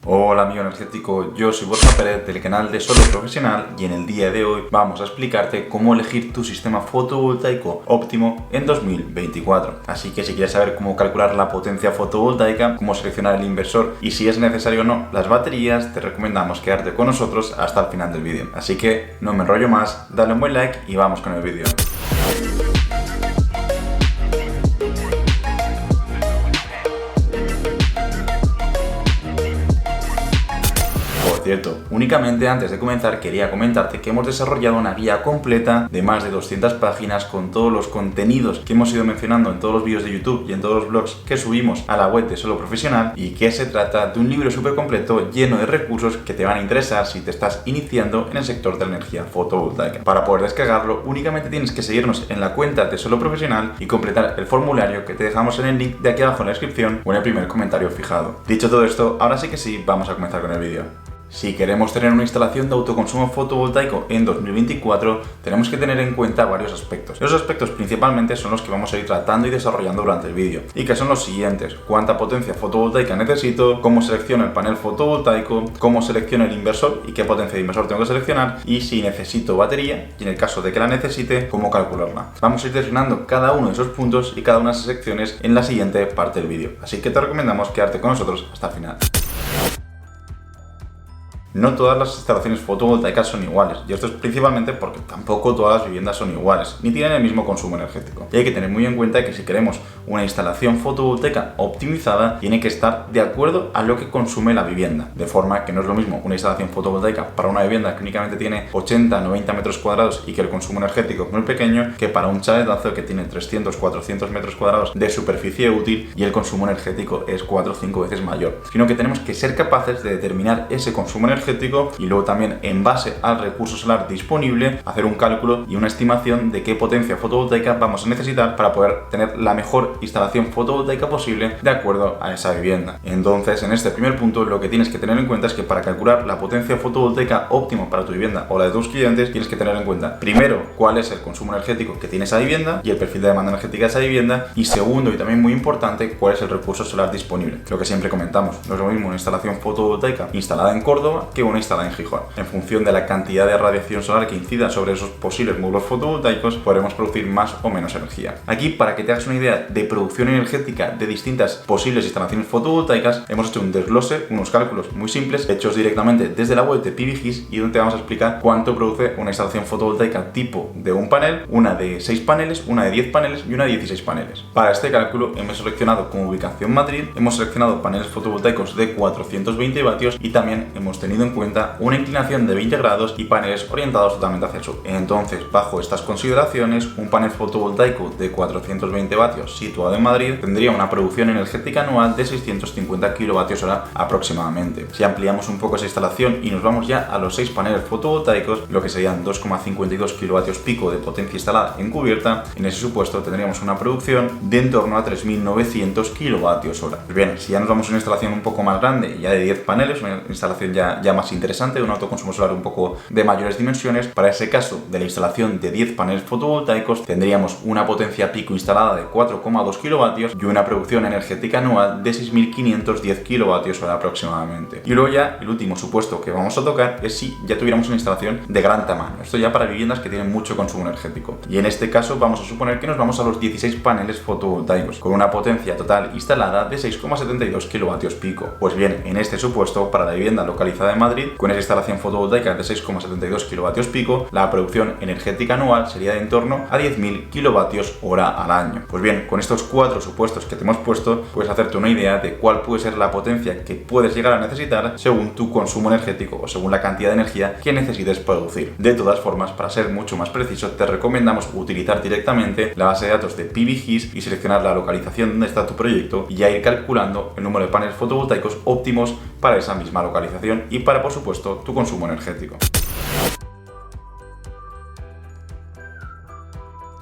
Hola amigo energético, yo soy Borja Pérez del canal de Solo Profesional y en el día de hoy vamos a explicarte cómo elegir tu sistema fotovoltaico óptimo en 2024. Así que si quieres saber cómo calcular la potencia fotovoltaica, cómo seleccionar el inversor y si es necesario o no las baterías, te recomendamos quedarte con nosotros hasta el final del vídeo. Así que no me enrollo más, dale un buen like y vamos con el vídeo. Cierto. Únicamente antes de comenzar quería comentarte que hemos desarrollado una guía completa de más de 200 páginas con todos los contenidos que hemos ido mencionando en todos los vídeos de YouTube y en todos los blogs que subimos a la web de Solo Profesional, y que se trata de un libro súper completo lleno de recursos que te van a interesar si te estás iniciando en el sector de la energía fotovoltaica. Para poder descargarlo únicamente tienes que seguirnos en la cuenta de Solo Profesional y completar el formulario que te dejamos en el link de aquí abajo en la descripción o en el primer comentario fijado. Dicho todo esto, ahora sí que sí, vamos a comenzar con el vídeo. Si queremos tener una instalación de autoconsumo fotovoltaico en 2024, tenemos que tener en cuenta varios aspectos. Esos aspectos principalmente son los que vamos a ir tratando y desarrollando durante el vídeo, y que son los siguientes: cuánta potencia fotovoltaica necesito, cómo selecciono el panel fotovoltaico, cómo selecciono el inversor y qué potencia de inversor tengo que seleccionar, y si necesito batería, y en el caso de que la necesite, cómo calcularla. Vamos a ir desgranando cada uno de esos puntos y cada una de esas secciones en la siguiente parte del vídeo, así que te recomendamos quedarte con nosotros hasta el final. No todas las instalaciones fotovoltaicas son iguales, y esto es principalmente porque tampoco todas las viviendas son iguales, ni tienen el mismo consumo energético. Y hay que tener muy en cuenta que si queremos una instalación fotovoltaica optimizada, tiene que estar de acuerdo a lo que consume la vivienda. De forma que no es lo mismo una instalación fotovoltaica para una vivienda que únicamente tiene 80-90 metros cuadrados y que el consumo energético es muy pequeño, que para un chaletazo que tiene 300-400 metros cuadrados de superficie útil y el consumo energético es 4 o 5 veces mayor. Sino que tenemos que ser capaces de determinar ese consumo energético y luego también, en base al recurso solar disponible, hacer un cálculo y una estimación de qué potencia fotovoltaica vamos a necesitar para poder tener la mejor instalación fotovoltaica posible de acuerdo a esa vivienda. Entonces, en este primer punto, lo que tienes que tener en cuenta es que para calcular la potencia fotovoltaica óptima para tu vivienda o la de tus clientes, tienes que tener en cuenta, primero, cuál es el consumo energético que tiene esa vivienda y el perfil de demanda energética de esa vivienda, y segundo, y también muy importante, cuál es el recurso solar disponible. Lo que siempre comentamos, no es lo mismo una instalación fotovoltaica instalada en Córdoba que una instalada en Gijón. En función de la cantidad de radiación solar que incida sobre esos posibles módulos fotovoltaicos, podremos producir más o menos energía. Aquí, para que te hagas una idea de producción energética de distintas posibles instalaciones fotovoltaicas, hemos hecho un desglose, unos cálculos muy simples, hechos directamente desde la web de PVGIS, y donde te vamos a explicar cuánto produce una instalación fotovoltaica tipo de un panel, una de 6 paneles, una de 10 paneles y una de 16 paneles. Para este cálculo hemos seleccionado como ubicación Madrid, hemos seleccionado paneles fotovoltaicos de 420 vatios y también hemos tenido en cuenta una inclinación de 20 grados y paneles orientados totalmente hacia el sur. Entonces, bajo estas consideraciones, un panel fotovoltaico de 420 vatios situado en Madrid tendría una producción energética anual de 650 kWh aproximadamente. Si ampliamos un poco esa instalación y nos vamos ya a los 6 paneles fotovoltaicos, lo que serían 2,52 kilovatios pico de potencia instalada en cubierta, en ese supuesto tendríamos una producción de en torno a 3.900 kWh. Pues bien, si ya nos vamos a una instalación un poco más grande, ya de 10 paneles, una instalación ya más interesante, de un autoconsumo solar un poco de mayores dimensiones, para ese caso de la instalación de 10 paneles fotovoltaicos tendríamos una potencia pico instalada de 4,2 kilovatios y una producción energética anual de 6.510 kWh aproximadamente. Y luego ya el último supuesto que vamos a tocar es si ya tuviéramos una instalación de gran tamaño. Esto ya para viviendas que tienen mucho consumo energético. Y en este caso vamos a suponer que nos vamos a los 16 paneles fotovoltaicos con una potencia total instalada de 6,72 kilovatios pico. Pues bien, en este supuesto, para la vivienda localizada en Madrid, con esa instalación fotovoltaica de 6,72 kilovatios pico, la producción energética anual sería de en torno a 10.000 kilovatios hora al año. Pues bien, con estos 4 supuestos que te hemos puesto, puedes hacerte una idea de cuál puede ser la potencia que puedes llegar a necesitar según tu consumo energético o según la cantidad de energía que necesites producir. De todas formas, para ser mucho más preciso, te recomendamos utilizar directamente la base de datos de PVGIS y seleccionar la localización donde está tu proyecto y ya ir calculando el número de paneles fotovoltaicos óptimos para esa misma localización y para, por supuesto, tu consumo energético.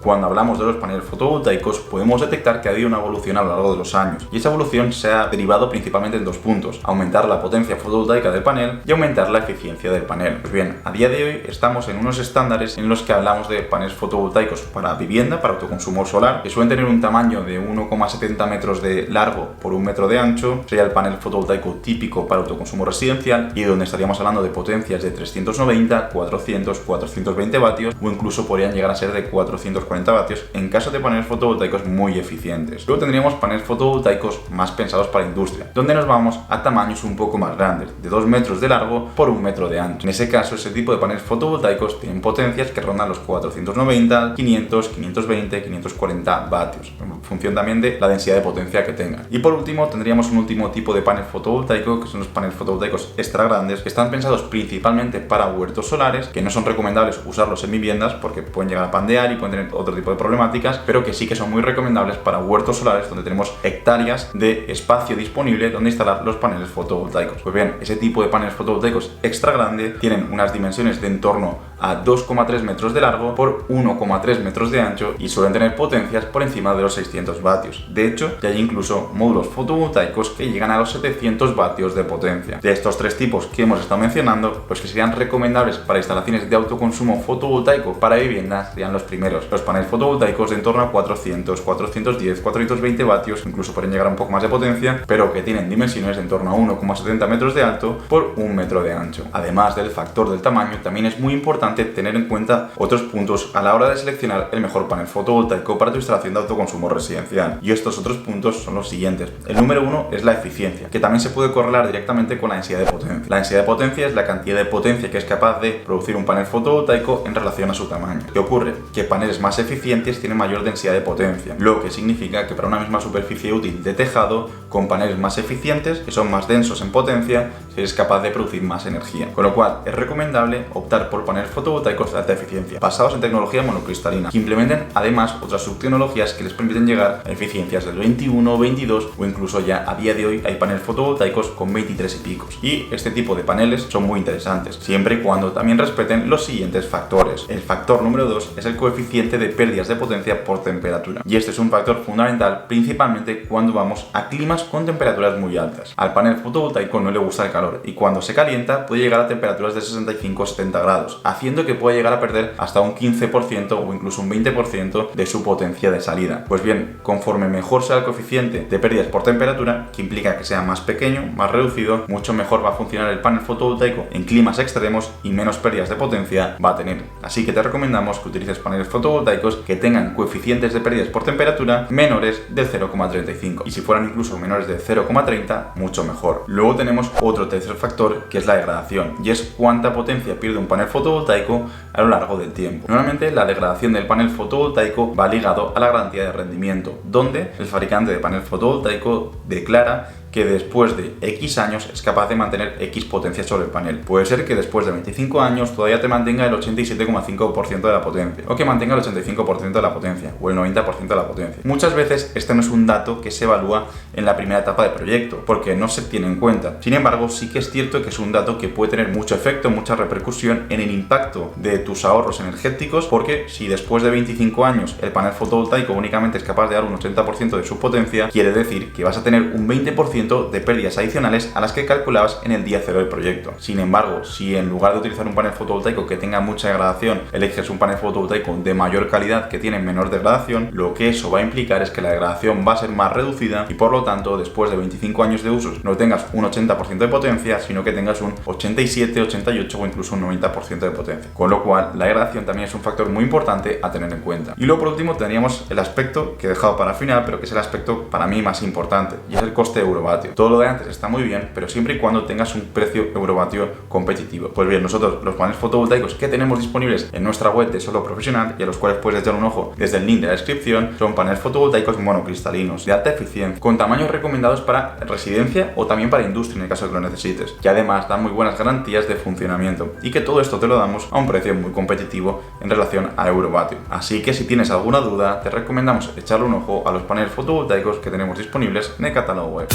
Cuando hablamos de los paneles fotovoltaicos podemos detectar que ha habido una evolución a lo largo de los años, y esa evolución se ha derivado principalmente en dos puntos: aumentar la potencia fotovoltaica del panel y aumentar la eficiencia del panel. Pues bien, a día de hoy estamos en unos estándares en los que hablamos de paneles fotovoltaicos para vivienda, para autoconsumo solar, que suelen tener un tamaño de 1,70 metros de largo por 1 metro de ancho. Sería el panel fotovoltaico típico para autoconsumo residencial, y donde estaríamos hablando de potencias de 390, 400, 420 vatios, o incluso podrían llegar a ser de 440 vatios en caso de paneles fotovoltaicos muy eficientes. Luego tendríamos paneles fotovoltaicos más pensados para industria, donde nos vamos a tamaños un poco más grandes, de 2 metros de largo por 1 metro de ancho. En ese caso, ese tipo de paneles fotovoltaicos tienen potencias que rondan los 490, 500, 520, 540 vatios, en función también de la densidad de potencia que tengan. Y por último, tendríamos un último tipo de panel fotovoltaico, que son los paneles fotovoltaicos extra grandes, que están pensados principalmente para huertos solares, que no son recomendables usarlos en viviendas porque pueden llegar a pandear y pueden tener otro tipo de problemáticas, pero que sí que son muy recomendables para huertos solares donde tenemos hectáreas de espacio disponible donde instalar los paneles fotovoltaicos. Pues bien, ese tipo de paneles fotovoltaicos extra grande tienen unas dimensiones de en torno a 2,3 metros de largo por 1,3 metros de ancho y suelen tener potencias por encima de los 600 vatios. De hecho, ya hay incluso módulos fotovoltaicos que llegan a los 700 vatios de potencia. De estos tres tipos que hemos estado mencionando, los que serían recomendables para instalaciones de autoconsumo fotovoltaico para viviendas serían los primeros: los paneles fotovoltaicos de en torno a 400, 410, 420 vatios, incluso pueden llegar a un poco más de potencia, pero que tienen dimensiones de en torno a 1,70 metros de alto por 1 metro de ancho. Además del factor del tamaño, también es muy importante tener en cuenta otros puntos a la hora de seleccionar el mejor panel fotovoltaico para tu instalación de autoconsumo residencial. Y estos otros puntos son los siguientes. El número 1 es la eficiencia, que también se puede correlar directamente con la densidad de potencia. La densidad de potencia es la cantidad de potencia que es capaz de producir un panel fotovoltaico en relación a su tamaño. ¿Qué ocurre? Que paneles más eficientes tienen mayor densidad de potencia, lo que significa que para una misma superficie útil de tejado, con paneles más eficientes, que son más densos en potencia, se es capaz de producir más energía. Con lo cual, es recomendable optar por paneles fotovoltaicos de alta eficiencia, basados en tecnología monocristalina, que implementen además otras subtecnologías que les permiten llegar a eficiencias del 21, 22 o incluso ya a día de hoy hay paneles fotovoltaicos con 23 y picos. Y este tipo de paneles son muy interesantes, siempre y cuando también respeten los siguientes factores. El factor número 2 es el coeficiente de pérdidas de potencia por temperatura. Y este es un factor fundamental principalmente cuando vamos a climas con temperaturas muy altas. Al panel fotovoltaico no le gusta el calor y cuando se calienta puede llegar a temperaturas de 65-70 grados, haciendo que pueda llegar a perder hasta un 15% o incluso un 20% de su potencia de salida. Pues bien, conforme mejor sea el coeficiente de pérdidas por temperatura, que implica que sea más pequeño, más reducido, mucho mejor va a funcionar el panel fotovoltaico en climas extremos y menos pérdidas de potencia va a tener. Así que te recomendamos que utilices paneles fotovoltaicos que tengan coeficientes de pérdidas por temperatura menores del 0,35, y si fueran incluso menores de 0,30, mucho mejor. Luego tenemos otro tercer factor, que es la degradación, y es cuánta potencia pierde un panel fotovoltaico a lo largo del tiempo. Normalmente la degradación del panel fotovoltaico va ligado a la garantía de rendimiento, donde el fabricante de panel fotovoltaico declara que después de X años es capaz de mantener X potencia sobre el panel. Puede ser que después de 25 años todavía te mantenga el 87,5% de la potencia, o que mantenga el 85% de la potencia, o el 90% de la potencia. Muchas veces este no es un dato que se evalúa en la primera etapa de proyecto, porque no se tiene en cuenta. Sin embargo, sí que es cierto que es un dato que puede tener mucho efecto, mucha repercusión en el impacto de tus ahorros energéticos, porque si después de 25 años el panel fotovoltaico únicamente es capaz de dar un 80% de su potencia, quiere decir que vas a tener un 20% de pérdidas adicionales a las que calculabas en el día cero del proyecto. Sin embargo, si en lugar de utilizar un panel fotovoltaico que tenga mucha degradación, eliges un panel fotovoltaico de mayor calidad que tiene menor degradación, lo que eso va a implicar es que la degradación va a ser más reducida y por lo tanto, después de 25 años de uso, no tengas un 80% de potencia, sino que tengas un 87, 88 o incluso un 90% de potencia. Con lo cual, la degradación también es un factor muy importante a tener en cuenta. Y luego, por último, tendríamos el aspecto que he dejado para final, pero que es el aspecto para mí más importante, y es el coste de eurovatio. Todo lo de antes está muy bien, pero siempre y cuando tengas un precio eurovatio competitivo. Pues bien, nosotros los paneles fotovoltaicos que tenemos disponibles en nuestra web de Solo Profesional y a los cuales puedes echar un ojo desde el link de la descripción, son paneles fotovoltaicos monocristalinos de alta eficiencia, con tamaños recomendados para residencia o también para industria en el caso de que lo necesites, que además dan muy buenas garantías de funcionamiento, y que todo esto te lo damos a un precio muy competitivo en relación a eurovatio. Así que si tienes alguna duda, te recomendamos echarle un ojo a los paneles fotovoltaicos que tenemos disponibles en el catálogo web.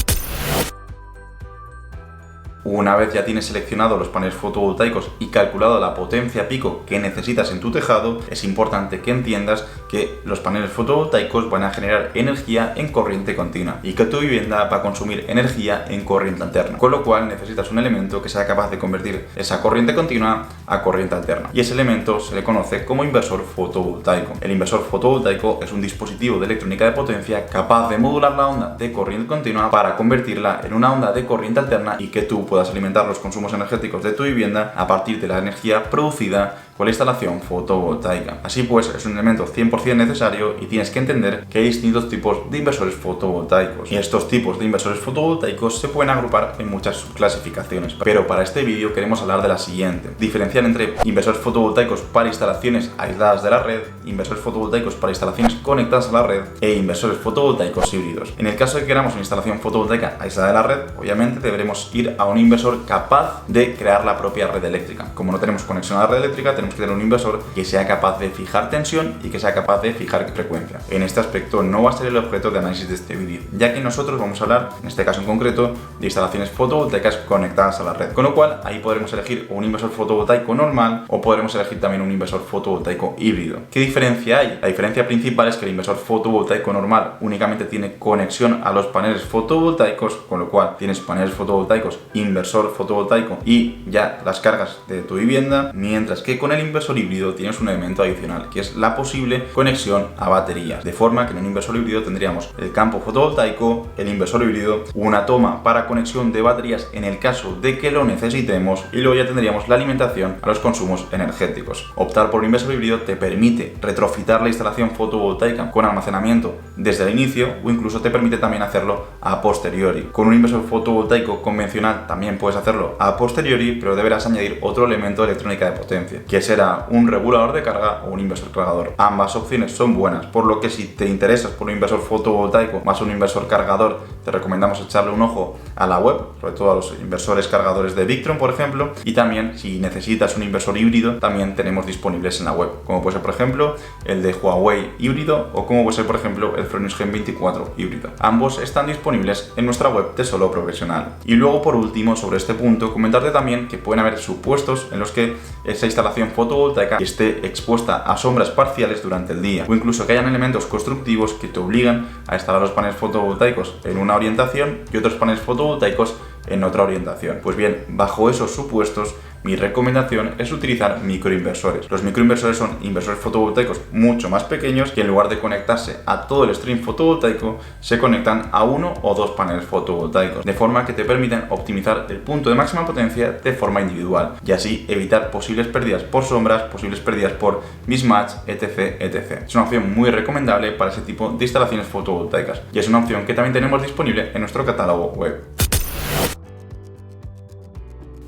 Una vez ya tienes seleccionado los paneles fotovoltaicos y calculado la potencia pico que necesitas en tu tejado, es importante que entiendas que los paneles fotovoltaicos van a generar energía en corriente continua y que tu vivienda va a consumir energía en corriente alterna, con lo cual necesitas un elemento que sea capaz de convertir esa corriente continua a corriente alterna, y ese elemento se le conoce como inversor fotovoltaico. El inversor fotovoltaico es un dispositivo de electrónica de potencia capaz de modular la onda de corriente continua para convertirla en una onda de corriente alterna y que tú puedas alimentar los consumos energéticos de tu vivienda a partir de la energía producida con la instalación fotovoltaica. Así pues, es un elemento 100% necesario y tienes que entender que hay distintos tipos de inversores fotovoltaicos. Y estos tipos de inversores fotovoltaicos se pueden agrupar en muchas subclasificaciones. Pero para este vídeo queremos hablar de la siguiente: diferenciar entre inversores fotovoltaicos para instalaciones aisladas de la red, inversores fotovoltaicos para instalaciones conectadas a la red e inversores fotovoltaicos híbridos. En el caso de que queramos una instalación fotovoltaica aislada de la red, obviamente deberemos ir a un inversor capaz de crear la propia red eléctrica. Como no tenemos conexión a la red eléctrica, tenemos que tener un inversor que sea capaz de fijar tensión y que sea capaz de fijar frecuencia. En este aspecto no va a ser el objeto de análisis de este vídeo, ya que nosotros vamos a hablar, en este caso en concreto, de instalaciones fotovoltaicas conectadas a la red, con lo cual ahí podremos elegir un inversor fotovoltaico normal o podremos elegir también un inversor fotovoltaico híbrido. ¿Qué diferencia hay? La diferencia principal es que el inversor fotovoltaico normal únicamente tiene conexión a los paneles fotovoltaicos, con lo cual tienes paneles fotovoltaicos, inversor fotovoltaico y ya las cargas de tu vivienda, mientras que con el inversor híbrido tienes un elemento adicional, que es la posible conexión a baterías, de forma que en un inversor híbrido tendríamos el campo fotovoltaico, el inversor híbrido, una toma para conexión de baterías en el caso de que lo necesitemos, y luego ya tendríamos la alimentación a los consumos energéticos. Optar por un inversor híbrido te permite retrofitar la instalación fotovoltaica con almacenamiento desde el inicio, o incluso te permite también hacerlo a posteriori. Con un inversor fotovoltaico convencional también puedes hacerlo a posteriori, pero deberás añadir otro elemento de electrónica de potencia, que será un regulador de carga o un inversor cargador. Ambas opciones son buenas, por lo que si te interesas por un inversor fotovoltaico más un inversor cargador, te recomendamos echarle un ojo a la web, sobre todo a los inversores cargadores de Victron, por ejemplo, y también si necesitas un inversor híbrido, también tenemos disponibles en la web, como puede ser por ejemplo el de Huawei híbrido o como puede ser por ejemplo el Fronius Gen 24 híbrido. Ambos están disponibles en nuestra web de Solo Profesional. Y luego, por último, sobre este punto, comentarte también que pueden haber supuestos en los que esa instalación fotovoltaica esté expuesta a sombras parciales durante el día, o incluso que hayan elementos constructivos que te obligan a instalar los paneles fotovoltaicos en una orientación y otros paneles fotovoltaicos en otra orientación. Pues bien, bajo esos supuestos, mi recomendación es utilizar microinversores. Los microinversores son inversores fotovoltaicos mucho más pequeños que en lugar de conectarse a todo el stream fotovoltaico, se conectan a uno o dos paneles fotovoltaicos, de forma que te permiten optimizar el punto de máxima potencia de forma individual y así evitar posibles pérdidas por sombras, posibles pérdidas por mismatch, etc. Es una opción muy recomendable para ese tipo de instalaciones fotovoltaicas y es una opción que también tenemos disponible en nuestro catálogo web.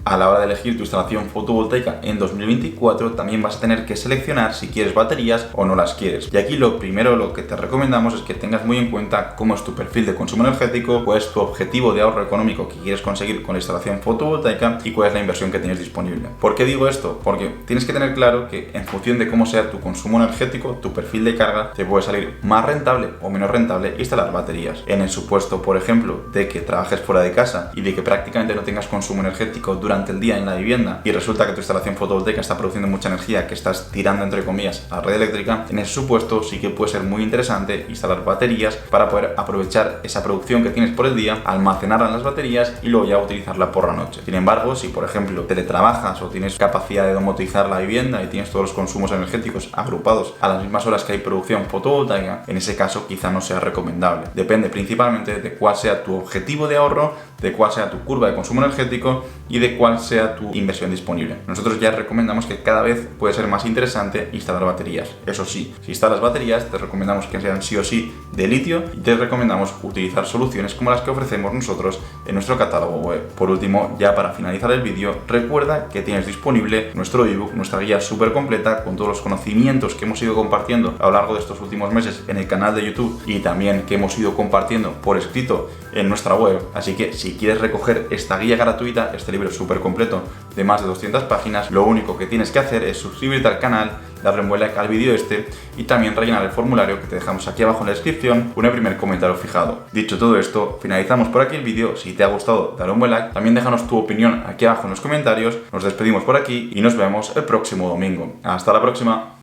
A la hora de elegir tu instalación fotovoltaica en 2024 también vas a tener que seleccionar si quieres baterías o no las quieres. Y aquí lo que te recomendamos es que tengas muy en cuenta cómo es tu perfil de consumo energético, cuál es tu objetivo de ahorro económico que quieres conseguir con la instalación fotovoltaica y cuál es la inversión que tienes disponible. ¿Por qué digo esto? Porque tienes que tener claro que en función de cómo sea tu consumo energético, tu perfil de carga, te puede salir más rentable o menos rentable instalar baterías. En el supuesto, por ejemplo, de que trabajes fuera de casa y de que prácticamente no tengas consumo energético durante el día en la vivienda y resulta que tu instalación fotovoltaica está produciendo mucha energía que estás tirando entre comillas a la red eléctrica, en ese supuesto sí que puede ser muy interesante instalar baterías para poder aprovechar esa producción que tienes por el día, almacenarla en las baterías y luego ya utilizarla por la noche. Sin embargo, si por ejemplo teletrabajas o tienes capacidad de domotizar la vivienda y tienes todos los consumos energéticos agrupados a las mismas horas que hay producción fotovoltaica, en ese caso quizá no sea recomendable. Depende principalmente de cuál sea tu objetivo de ahorro, de cuál sea tu curva de consumo energético y de cuál sea tu inversión disponible. Nosotros ya recomendamos que cada vez puede ser más interesante instalar baterías. Eso sí, si instalas baterías, te recomendamos que sean sí o sí de litio y te recomendamos utilizar soluciones como las que ofrecemos nosotros en nuestro catálogo web. Por último, ya para finalizar el vídeo, recuerda que tienes disponible nuestro ebook, nuestra guía súper completa con todos los conocimientos que hemos ido compartiendo a lo largo de estos últimos meses en el canal de YouTube y también que hemos ido compartiendo por escrito en nuestra web. Así que si quieres recoger esta guía gratuita, este libro libro súper completo de más de 200 páginas. Lo único que tienes que hacer es suscribirte al canal, darle un buen like al vídeo y también rellenar el formulario que te dejamos aquí abajo en la descripción con el primer comentario fijado. Dicho todo esto, finalizamos por aquí el vídeo. Si te ha gustado, dale un buen like, también déjanos tu opinión aquí abajo en los comentarios. Nos despedimos por aquí y nos vemos el próximo domingo. Hasta la próxima.